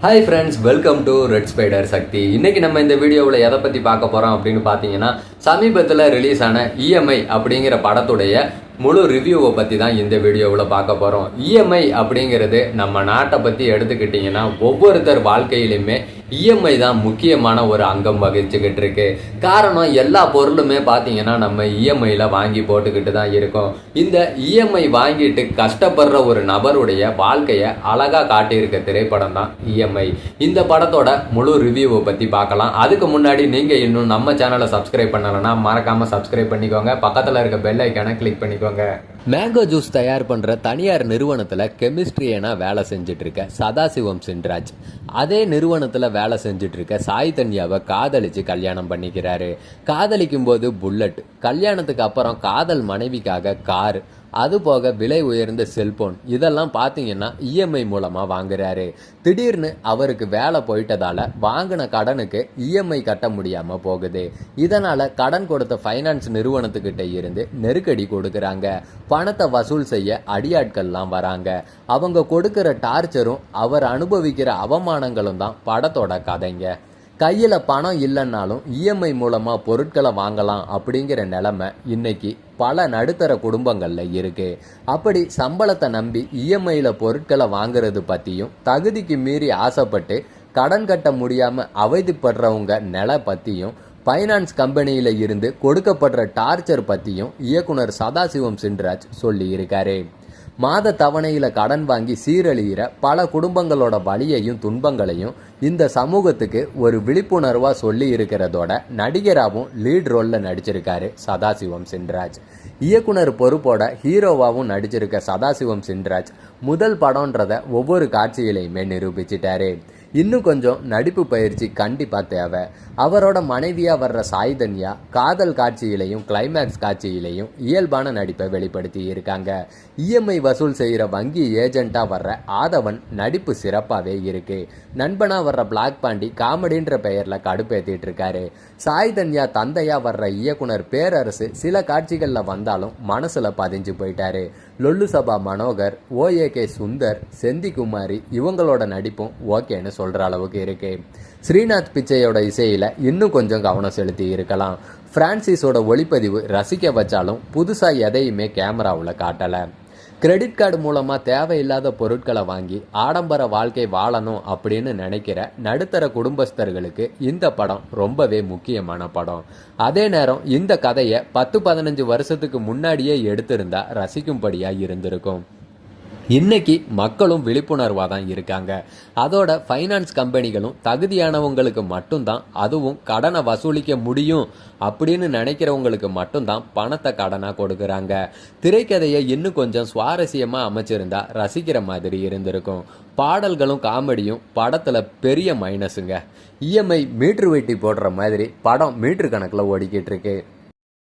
Hi friends, welcome to red spider Shakti. இன்னைக்கு நம்ம இந்த வீடியோவில் எதை பற்றி பார்க்க போகிறோம் அப்படின்னு பார்த்தீங்கன்னா, சமீபத்தில் ரிலீஸ் ஆன இஎம்ஐ அப்படிங்கிற படத்துடைய முழு ரிவ்யூவை பற்றி தான் இந்த வீடியோவில் பார்க்க போகிறோம். இஎம்ஐ அப்படிங்கிறது நம்ம நாட்டை பற்றி எடுத்துக்கிட்டிங்கன்னா ஒவ்வொருத்தர் வாழ்க்கையிலுமே இஎம்ஐ தான் முக்கியமான ஒரு அங்கம் வகிச்சுக்கிட்டு இருக்கு. காரணம், எல்லா பொருளுமே பார்த்தீங்கன்னா நம்ம இஎம்ஐயில் வாங்கி போட்டுக்கிட்டு தான் இருக்கோம். இந்த இஎம்ஐ வாங்கிட்டு கஷ்டப்படுற ஒரு நபருடைய வாழ்க்கையை அழகாக காட்டியிருக்க திரைப்படம் தான் இஎம்ஐ. இந்த படத்தோட முழு ரிவ்யூவை பற்றி பார்க்கலாம். அதுக்கு முன்னாடி நீங்கள் இன்னும் நம்ம சேனலை சப்ஸ்கிரைப் பண்ணலைன்னா மறக்காமல் சப்ஸ்கிரைப் பண்ணிக்கோங்க. பக்கத்தில் இருக்க பெல் ஐக்கானை கிளிக் பண்ணிக்கோங்க. மேங்கோ ஜூஸ் தயார் பண்ற தனியார் நிறுவனத்துல கெமிஸ்ட்ரியனா வேலை செஞ்சுட்டு இருக்க சதாசிவம் சின்ராஜ் அதே நிறுவனத்துல வேலை செஞ்சுட்டு இருக்க சாய் தன்யாவை காதலிச்சு கல்யாணம் பண்ணிக்கிறாரு. காதலிக்கும் போது புல்லட், கல்யாணத்துக்கு அப்புறம் காதல் மனைவிக்காக கார், அது போக விலை உயர்ந்த செல்போன், இதெல்லாம் பார்த்தீங்கன்னா இஎம்ஐ மூலமாக வாங்குறாரு. திடீர்னு அவருக்கு வேலை போயிட்டதால வாங்கின கடனுக்கு இஎம்ஐ கட்ட முடியாமல் போகுது. இதனால் கடன் கொடுத்த ஃபைனான்ஸ் நிறுவனத்துக்கிட்ட இருந்து நெருக்கடி கொடுக்குறாங்க. பணத்தை வசூல் செய்ய அடியாட்கள்லாம் வராங்க. அவங்க கொடுக்குற டார்ச்சரும் அவர் அனுபவிக்கிற அவமானங்களும் தான் படத்தோட கதைங்க. கையில் பணம் இல்லைன்னாலும் இஎம்ஐ மூலமாக பொருட்களை வாங்கலாம் அப்படிங்கிற நிலைமை இன்னைக்கு பல நடுத்தர குடும்பங்களில் இருக்கு. அப்படி சம்பளத்தை நம்பி இஎம்ஐயில் பொருட்களை வாங்குறது பற்றியும், தகுதிக்கு மீறி ஆசைப்பட்டு கடன் கட்ட முடியாமல் அவதிப்படுறவங்க நிலை பற்றியும், ஃபைனான்ஸ் கம்பெனியில் இருந்து கொடுக்கப்படுற டார்ச்சர் பற்றியும் இயக்குனர் சதாசிவம் சின்ராஜ் சொல்லி இருக்காரு. மாத தவணையில் கடன் வாங்கி சீரழிகிற பல குடும்பங்களோட வலியையும் துன்பங்களையும் இந்த சமூகத்துக்கு ஒரு விழிப்புணர்வாக சொல்லி இருக்கிறதோட நடிகராகவும் லீட் ரோலில் நடிச்சிருக்காரு சதாசிவம் சின்ராஜ். இயக்குனர் பொறுப்போட ஹீரோவாகவும் நடிச்சிருக்க சதாசிவம் சின்ராஜ் முதல் படம்ன்றத ஒவ்வொரு காட்சியிலையுமே நிரூபிச்சிட்டாரு. இன்னும் கொஞ்சம் நடிப்பு பயிற்சி கண்டிப்பாக தேவை. அவரோட மனைவியாக வர்ற சாய் தன்யா காதல் காட்சியிலையும் கிளைமேக்ஸ் காட்சியிலையும் இயல்பான நடிப்பை வெளிப்படுத்தி இருக்காங்க. இஎம்ஐ வசூல் செய்கிற வங்கி ஏஜென்ட்டாக வர்ற ஆதவன் நடிப்பு சிறப்பாகவே இருக்கு. நண்பனாக வர்ற பிளாக் பாண்டி காமெடின்ற பெயரில் கடுப்பேற்றிட்டு இருக்காரு. சாய் தன்யா தந்தையாக வர்ற இயக்குனர் பேரரசு சில காட்சிகளில் வந்தாலும் மனசில் பதிஞ்சு போயிட்டாரு. லொல்லு சபா மனோகர், ஓஏகே சுந்தர், செந்திகுமாரி இவங்களோட நடிப்பும் ஓகேன்னு சொல்கிற அளவுக்கு இருக்கு. ஸ்ரீநாத் பிச்சையோட இசையில் இன்னும் கொஞ்சம் கவனம் செலுத்தி இருக்கலாம். பிரான்சிஸோட ஒளிப்பதிவு ரசிக்க வச்சாலும் புதுசாக எதையுமே கேமராவில் காட்டலை. கிரெடிட் கார்டு மூலமாக தேவையில்லாத பொருட்களை வாங்கி ஆடம்பர வாழ்க்கை வாழணும் அப்படின்னு நினைக்கிற நடுத்தர குடும்பஸ்தர்களுக்கு இந்த படம் ரொம்பவே முக்கியமான படம். அதே நேரம் இந்த கதையை 10-15 வருஷத்துக்கு முன்னாடியே எடுத்திருந்தா ரசிக்கும்படியாக இருந்திருக்கும். இன்னைக்கு மக்களும் விழிப்புணர்வாக தான் இருக்காங்க. அதோட ஃபைனான்ஸ் கம்பெனிகளும் தகுதியானவங்களுக்கு மட்டும்தான், அதுவும் கடனை வசூலிக்க முடியும் அப்படின்னு நினைக்கிறவங்களுக்கு மட்டும்தான் பணத்தை கடனாக கொடுக்குறாங்க. திரைக்கதையை இன்னும் கொஞ்சம் சுவாரஸ்யமாக அமைச்சிருந்தா ரசிக்கிற மாதிரி இருந்திருக்கும். பாடல்களும் காமெடியும் படத்தில் பெரிய மைனஸுங்க. இஎம்ஐ மீட்ரு வெட்டி போடுற மாதிரி படம் மீட்ரு கணக்கில் ஓடிக்கிட்டு இருக்கு.